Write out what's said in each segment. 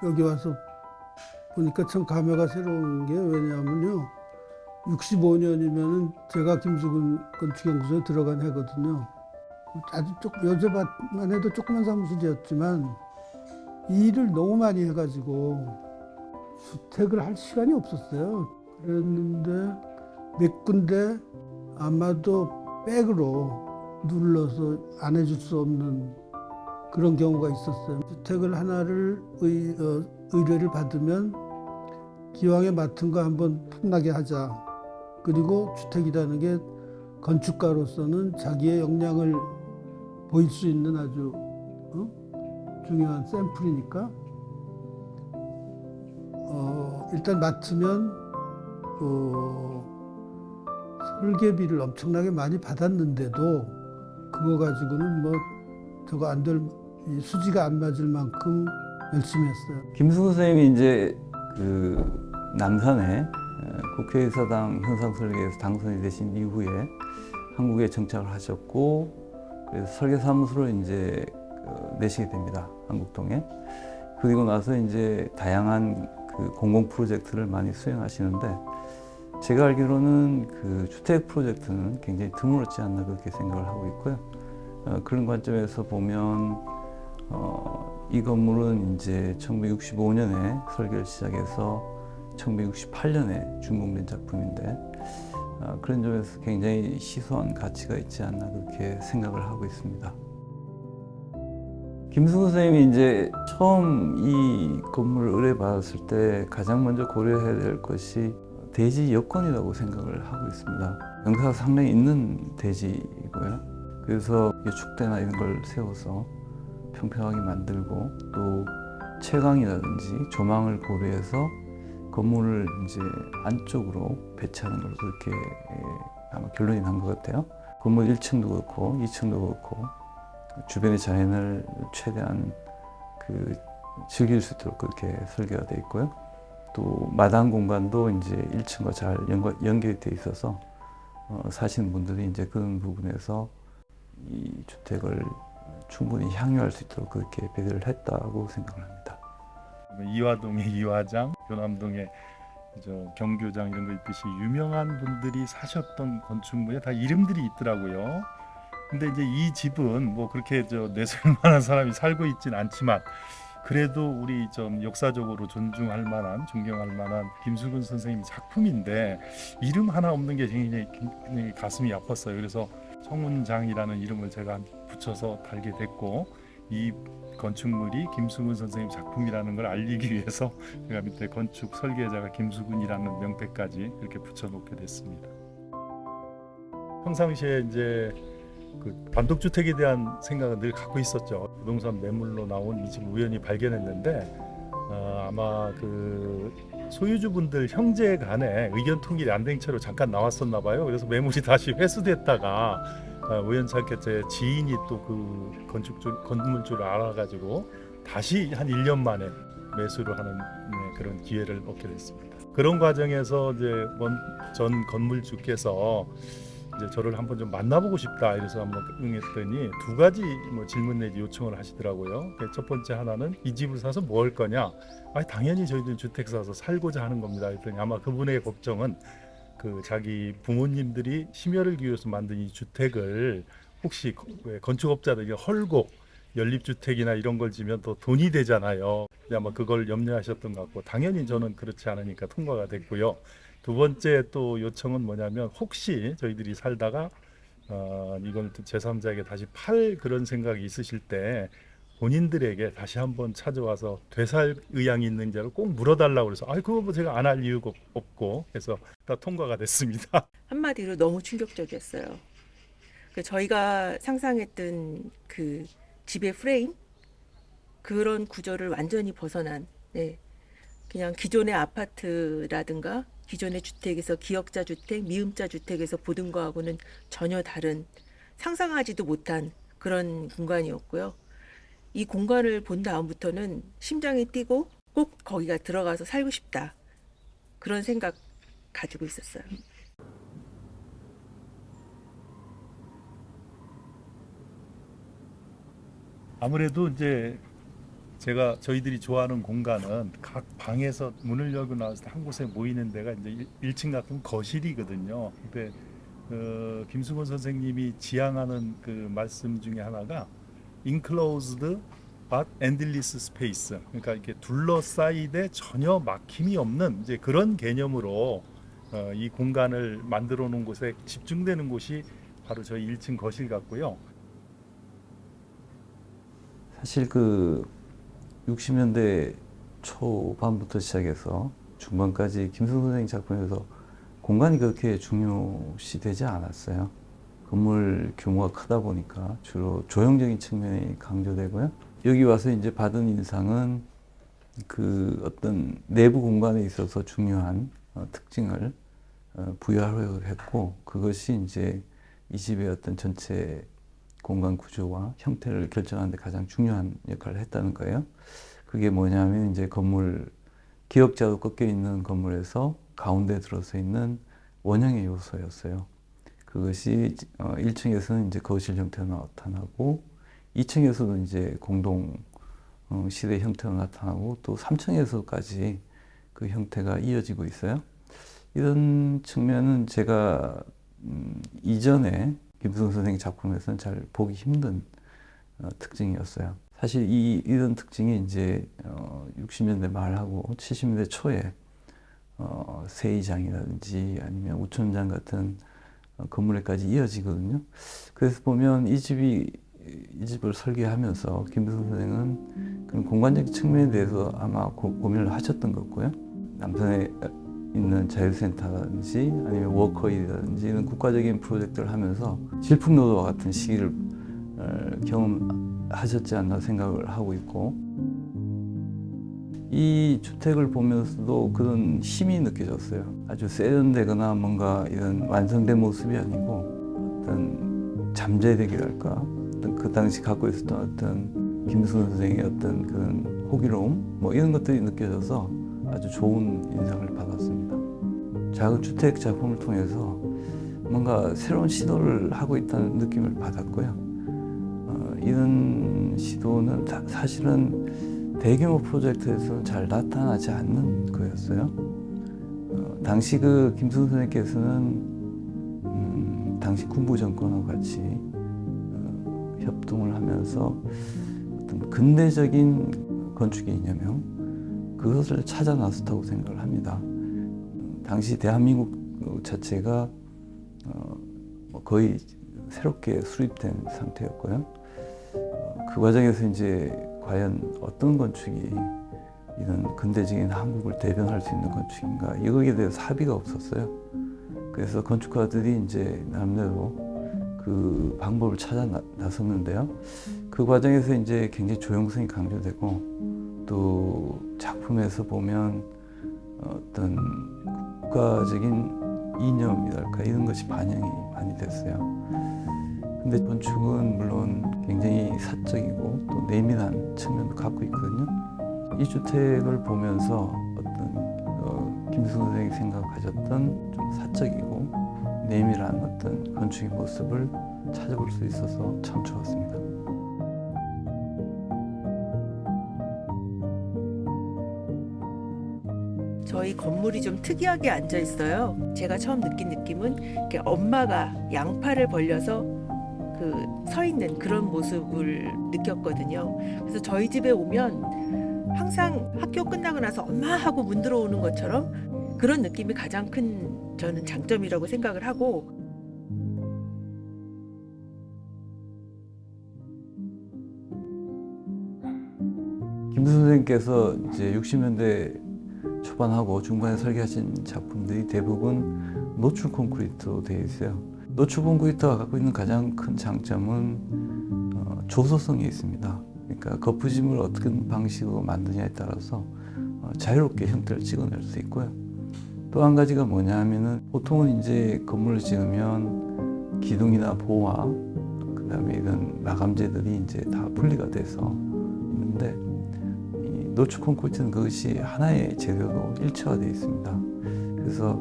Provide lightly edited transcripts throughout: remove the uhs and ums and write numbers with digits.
여기 와서 보니까 참 감회가 새로운 게 왜냐하면요. 65년이면은 제가 김수근 건축연구소에 들어간 해거든요. 아주 여쭤봤만 해도 조그만 사무실이었지만 일을 너무 많이 해가지고 주택을 할 시간이 없었어요. 그랬는데 몇 군데 아마도 백으로 눌러서 안 해줄 수 없는 그런 경우가 있었어요. 주택을 하나를 의뢰를 받으면 기왕에 맡은 거 한번 폼나게 하자. 그리고 주택이라는 게 건축가로서는 자기의 역량을 보일 수 있는 아주 중요한 샘플이니까 일단 맡으면 설계비를 엄청나게 많이 받았는데도 그거 가지고는 뭐 저거 안 될 수지가 안 맞을 만큼 열심히 했어요. 김수근 선생님이 이제 그 남산에 국회의사당 현상설계에서 당선이 되신 이후에 한국에 정착을 하셨고, 그래서 설계사무소를 이제 내시게 됩니다. 한국동에. 그리고 나서 이제 다양한 그 공공 프로젝트를 많이 수행하시는데, 제가 알기로는 그 주택 프로젝트는 굉장히 드물었지 않나 그렇게 생각을 하고 있고요. 그런 관점에서 보면 이 건물은 이제 1965년에 설계를 시작해서 1968년에 준공된 작품인데, 그런 점에서 굉장히 시소한 가치가 있지 않나 그렇게 생각을 하고 있습니다. 김수근 선생님이 이제 처음 이 건물을 의뢰받았을 때 가장 먼저 고려해야 될 것이 대지 여건이라고 생각을 하고 있습니다. 영사가 상당히 있는 대지이고요. 그래서 축대나 이런 걸 세워서 평평하게 만들고, 또 채광이라든지 조망을 고려해서 건물을 이제 안쪽으로 배치하는 걸 그렇게 아마 결론이 난 것 같아요. 건물 1층도 그렇고 2층도 그렇고 주변의 자연을 최대한 그 즐길 수 있도록 그렇게 설계가 되어 있고요. 또 마당 공간도 이제 1층과 잘 연결이 되어 있어서 사시는 분들이 이제 그런 부분에서 이 주택을 충분히 향유할 수 있도록 그렇게 배려를 했다고 생각을 합니다. 이화동의 이화장, 교남동의 경교장 이런 거 있듯이 유명한 분들이 사셨던 건축물에 다 이름들이 있더라고요. 근데 이제 이 집은 뭐 그렇게 내세울 만한 사람이 살고 있진 않지만, 그래도 우리 좀 역사적으로 존중할 만한, 존경할 만한 김수근 선생님 작품인데 이름 하나 없는 게 굉장히 가슴이 아팠어요. 그래서 청운장이라는 이름을 제가 붙여서 달게 됐고, 이 건축물이 김수근 선생님 작품이라는 걸 알리기 위해서 제가 밑에 건축 설계자가 김수근이라는 명패까지 이렇게 붙여놓게 됐습니다. 평상시에 이제 그 단독주택에 대한 생각을 늘 갖고 있었죠. 부동산 매물로 나온 이 집을 우연히 발견했는데 아마 그 소유주분들 형제 간에 의견 통일이 안 된 채로 잠깐 나왔었나 봐요. 그래서 매물이 다시 회수됐다가 우연찮게 제 지인이 또 그 건물주를 알아가지고 다시 한 1년 만에 매수를 하는 그런 기회를 얻게 됐습니다. 그런 과정에서 이제 전 건물주께서 이제 저를 한번 좀 만나보고 싶다 이래서 한번 응했더니 두 가지 질문 내지 요청을 하시더라고요. 첫 번째 하나는 이 집을 사서 뭐 할 거냐? 당연히 저희들 주택 사서 살고자 하는 겁니다. 그랬더니 아마 그분의 걱정은 그 자기 부모님들이 심혈을 기울여서 만든 이 주택을 혹시 건축업자들이 헐고 연립주택이나 이런 걸 지면 또 돈이 되잖아요. 근데 아마 그걸 염려하셨던 것 같고, 당연히 저는 그렇지 않으니까 통과가 됐고요. 두 번째 또 요청은 뭐냐면, 혹시 저희들이 살다가 이걸 제3자에게 다시 팔 그런 생각이 있으실 때 본인들에게 다시 한번 찾아와서 되살 의향이 있는지를 꼭 물어달라고 그래서 그거 뭐 제가 안 할 이유가 없고 해서 다 통과가 됐습니다. 한마디로 너무 충격적이었어요. 저희가 상상했던 그 집의 프레임, 그런 구조를 완전히 벗어난, 그냥 기존의 아파트라든가 기존의 주택에서 기역자 주택, 미음자 주택에서 보던 거하고는 전혀 다른, 상상하지도 못한 그런 공간이었고요. 이 공간을 본 다음부터는 심장이 뛰고 꼭 거기가 들어가서 살고 싶다, 그런 생각 가지고 있었어요. 아무래도 이제 저희들이 좋아하는 공간은 각 방에서 문을 열고 나왔을 때 한 곳에 모이는 데가 이제 1층 같은 거실이거든요. 근데 김수건 선생님이 지향하는 그 말씀 중에 하나가 enclosed but endless space. 그러니까 이렇게 둘러싸이되 전혀 막힘이 없는 이제 그런 개념으로 이 공간을 만들어 놓은 곳에 집중되는 곳이 바로 저희 1층 거실 같고요. 사실 그 60년대 초반부터 시작해서 중반까지 김승 선생 작품에서 공간이 그렇게 중요시되지 않았어요. 건물 규모가 크다 보니까 주로 조형적인 측면이 강조되고요. 여기 와서 이제 받은 인상은 그 어떤 내부 공간에 있어서 중요한 특징을 부여하려고 했고, 그것이 이제 이 집의 어떤 전체 공간 구조와 형태를 결정하는 데 가장 중요한 역할을 했다는 거예요. 그게 뭐냐면 이제 건물, 기역자로 꺾여 있는 건물에서 가운데 들어서 있는 원형의 요소였어요. 그것이 1층에서는 이제 거실 형태로 나타나고, 2층에서도 이제 공동 시대 형태로 나타나고, 또 3층에서까지 그 형태가 이어지고 있어요. 이런 측면은 제가 이전에 김승 선생님 작품에서는 잘 보기 힘든 특징이었어요. 사실 이런 특징이 이제 60년대 말하고 70년대 초에 세의장이라든지 아니면 우천장 같은 건물에까지 이어지거든요. 그래서 보면 이 집을 설계하면서 김승 선생은 그런 공간적 측면에 대해서 아마 고민을 하셨던 것 같고요. 남산에 있는 자유센터라든지 아니면 워커힐이라든지 이런 국가적인 프로젝트를 하면서 질풍노도와 같은 시기를 경험하셨지 않나 생각을 하고 있고, 이 주택을 보면서도 그런 힘이 느껴졌어요. 아주 세련되거나 뭔가 이런 완성된 모습이 아니고 어떤 잠재력이랄까, 어떤 그 당시 갖고 있었던 어떤 김승 선생의 어떤 그런 호기로움 뭐 이런 것들이 느껴져서 아주 좋은 인상을 받았습니다. 작은 주택 작품을 통해서 뭔가 새로운 시도를 하고 있다는 느낌을 받았고요. 이런 시도는 사실은 대규모 프로젝트에서는 잘 나타나지 않는 거였어요. 당시 그 김승 선생님께서는 당시 군부 정권하고 같이 협동을 하면서 어떤 근대적인 건축의 이념형 그것을 찾아 나섰다고 생각을 합니다. 당시 대한민국 자체가 거의 새롭게 수립된 상태였고요. 그 과정에서 이제 과연 어떤 건축이 이런 근대적인 한국을 대변할 수 있는 건축인가, 이거에 대해서 합의가 없었어요. 그래서 건축가들이 이제 나름대로 그 방법을 찾아 나섰는데요. 그 과정에서 이제 굉장히 조형성이 강조되고, 또 작품에서 보면 어떤 국가적인 이념이랄까 이런 것이 반영이 많이 됐어요. 근데 건축은 물론 굉장히 사적이고 또 내밀한 측면도 갖고 있거든요. 이 주택을 보면서 어떤 김승 선생이 생각하셨던 좀 사적이고 내밀한 어떤 건축의 모습을 찾아볼 수 있어서 참 좋았습니다. 저희 건물이 좀 특이하게 앉아 있어요. 제가 처음 느낀 느낌은 이렇게 엄마가 양팔을 벌려서 서 있는 그런 모습을 느꼈거든요. 그래서 저희 집에 오면 항상 학교 끝나고 나서 엄마 하고 문 들어오는 것처럼 그런 느낌이 가장 큰 저는 장점이라고 생각을 하고, 김승 선생님께서 이제 60년대 초반하고 중반에 설계하신 작품들이 대부분 노출 콘크리트로 되어 있어요. 노출 콘크리트가 갖고 있는 가장 큰 장점은 조소성이 있습니다. 그러니까 거푸짐을 어떤 방식으로 만드냐에 따라서 자유롭게 형태를 찍어낼 수 있고요. 또 한 가지가 뭐냐 하면은 보통은 이제 건물을 지으면 기둥이나 보와 그다음에 이런 마감재들이 이제 다 분리가 돼서 있는데, 이 노출 콘크리트는 그것이 하나의 재료로 일체화되어 있습니다. 그래서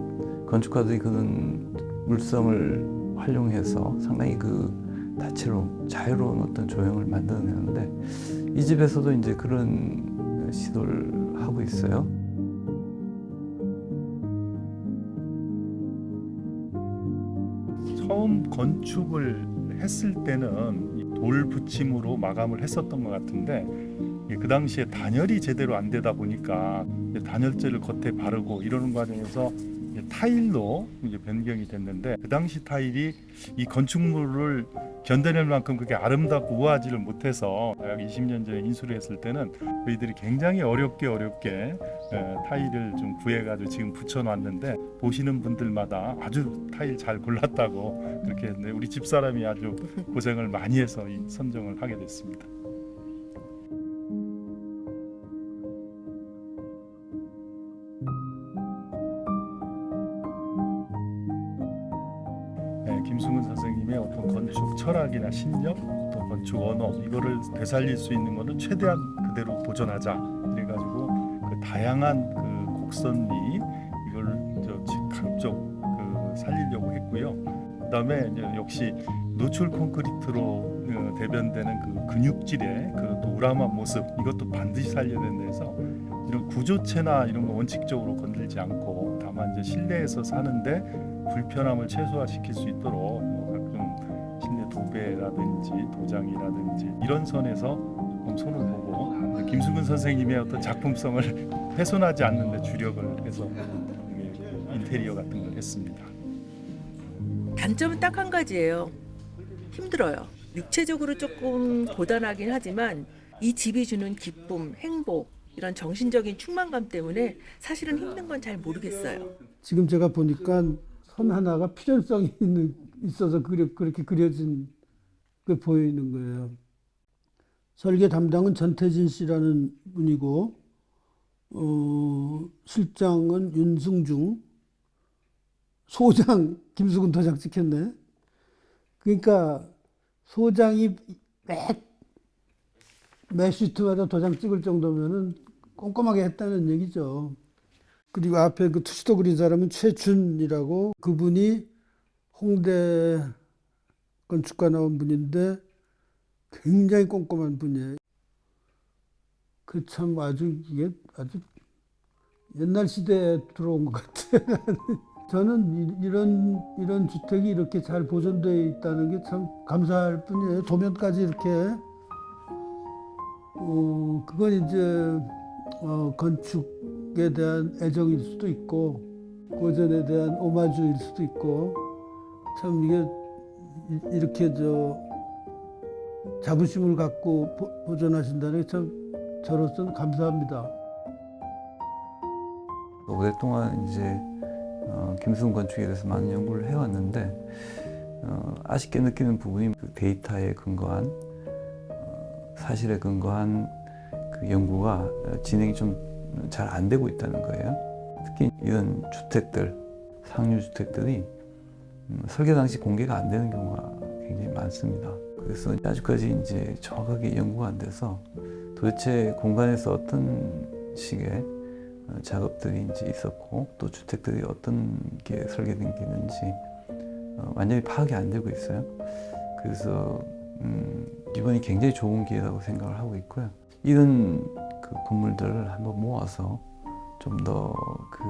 건축가들이 그런 물성을 활용해서 상당히 그 다채로운 자유로운 어떤 조형을 만들어내는데, 이 집에서도 이제 그런 시도를 하고 있어요. 처음 건축을 했을 때는 이 돌 붙임으로 마감을 했었던 것 같은데 그 당시에 단열이 제대로 안 되다 보니까 단열재를 겉에 바르고 이러는 과정에서 타일로 이제 변경이 됐는데 그 당시 타일이 이 건축물을 견뎌낼 만큼 그게 아름답고 우아하지를 못해서 약 20년 전에 인수를 했을 때는 저희들이 굉장히 어렵게 타일을 좀 구해가지고 지금 붙여놨는데 보시는 분들마다 아주 타일 잘 골랐다고 그렇게 했는데 우리 집사람이 아주 고생을 많이 해서 이 선정을 하게 됐습니다. 김승근 선생님의 어떤 건축 철학이나 신념, 또 건축 언어 이거를 되살릴 수 있는 거는 최대한 그대로 보존하자. 그래가지고 그 다양한 그 곡선미 이걸 가급적 살리려고 했고요. 그다음에 이제 역시 노출 콘크리트로 대변되는 그 근육질의 그 또 우람한 모습 이것도 반드시 살려야 된다 해서 이런 구조체나 이런 거 원칙적으로 건들지 않고 다만 이제 실내에서 사는데 불편함을 최소화시킬 수 있도록 각종 실내 도배라든지 도장이라든지 이런 선에서 조금 손을 보고 김승근 선생님의 어떤 작품성을 훼손하지 않는 데 주력을 해서 인테리어 같은 걸 했습니다. 단점은 딱 한 가지예요. 힘들어요. 육체적으로 조금 고단하긴 하지만 이 집이 주는 기쁨, 행복 이런 정신적인 충만감 때문에 사실은 힘든 건 잘 모르겠어요. 지금 제가 보니까 선 하나가 필연성이 있어서 그렇게 그려진 게 보이는 거예요. 설계 담당은 전태진 씨라는 분이고 실장은 윤승중, 소장 김수근 도장 찍혔네. 그러니까 소장이 매 시트마다 도장 찍을 정도면은 꼼꼼하게 했다는 얘기죠. 그리고 앞에 그 투시도 그린 사람은 최준이라고 그분이 홍대 건축과 나온 분인데 굉장히 꼼꼼한 분이에요. 그 참 이게 아주 옛날 시대에 들어온 것 같아요. 저는 이런 주택이 이렇게 잘 보존되어 있다는 게 참 감사할 뿐이에요. 도면까지 이렇게 그건 이제 건축에 대한 애정일 수도 있고 고전에 대한 오마주일 수도 있고 참 이게 이렇게 자부심을 갖고 보존하신다는 게 참 저로서는 감사합니다. 오랫동안 이제 김승근 건축에 대해서 많은 연구를 해왔는데 아쉽게 느끼는 부분이 그 데이터에 근거한 사실에 근거한 그 연구가 진행이 좀 잘 안 되고 있다는 거예요. 특히 이런 주택들, 상류 주택들이 설계 당시 공개가 안 되는 경우가 굉장히 많습니다. 그래서 아직까지 이제 정확하게 연구가 안 돼서 도대체 공간에서 어떤 식의 작업들이 이제 있었고 또 주택들이 어떤 게 설계된 게 있는지 완전히 파악이 안 되고 있어요. 그래서 이번이 굉장히 좋은 기회라고 생각을 하고 있고요. 이런 그 건물들을 한번 모아서 좀 더 그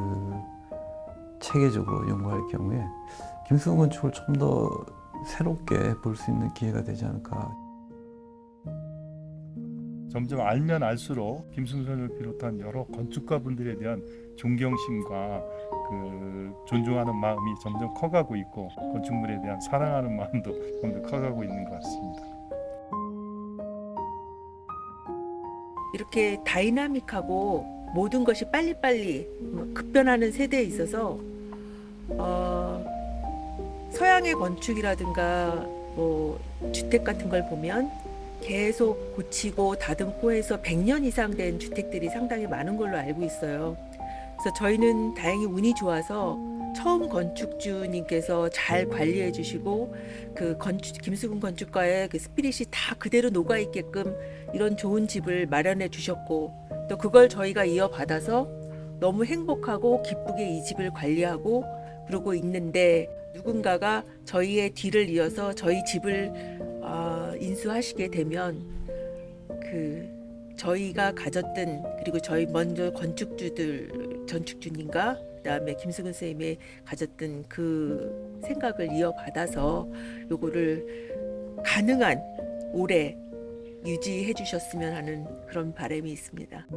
체계적으로 연구할 경우에 김승근 건축을 좀 더 새롭게 볼 수 있는 기회가 되지 않을까. 점점 알면 알수록 김승선을 비롯한 여러 건축가분들에 대한 존경심과 그 존중하는 마음이 점점 커가고 있고 건축물에 대한 사랑하는 마음도 점점 커가고 있는 것 같습니다. 이렇게 다이나믹하고 모든 것이 빨리빨리 급변하는 세대에 있어서 서양의 건축이라든가 뭐 주택 같은 걸 보면 계속 고치고 다듬고 해서 100년 이상 된 주택들이 상당히 많은 걸로 알고 있어요. 그래서 저희는 다행히 운이 좋아서 처음 건축주님께서 잘 관리해 주시고 김수근 건축가의 그 스피릿이 다 그대로 녹아 있게끔 이런 좋은 집을 마련해 주셨고 또 그걸 저희가 이어받아서 너무 행복하고 기쁘게 이 집을 관리하고 그러고 있는데 누군가가 저희의 뒤를 이어서 저희 집을 인수하시게 되면 그 저희가 가졌던 그리고 저희 먼저 건축주들 전축주님과 그다음에 김수근 선생님이 가졌던 그 생각을 이어받아서 요거를 가능한 오래 유지해 주셨으면 하는 그런 바람이 있습니다.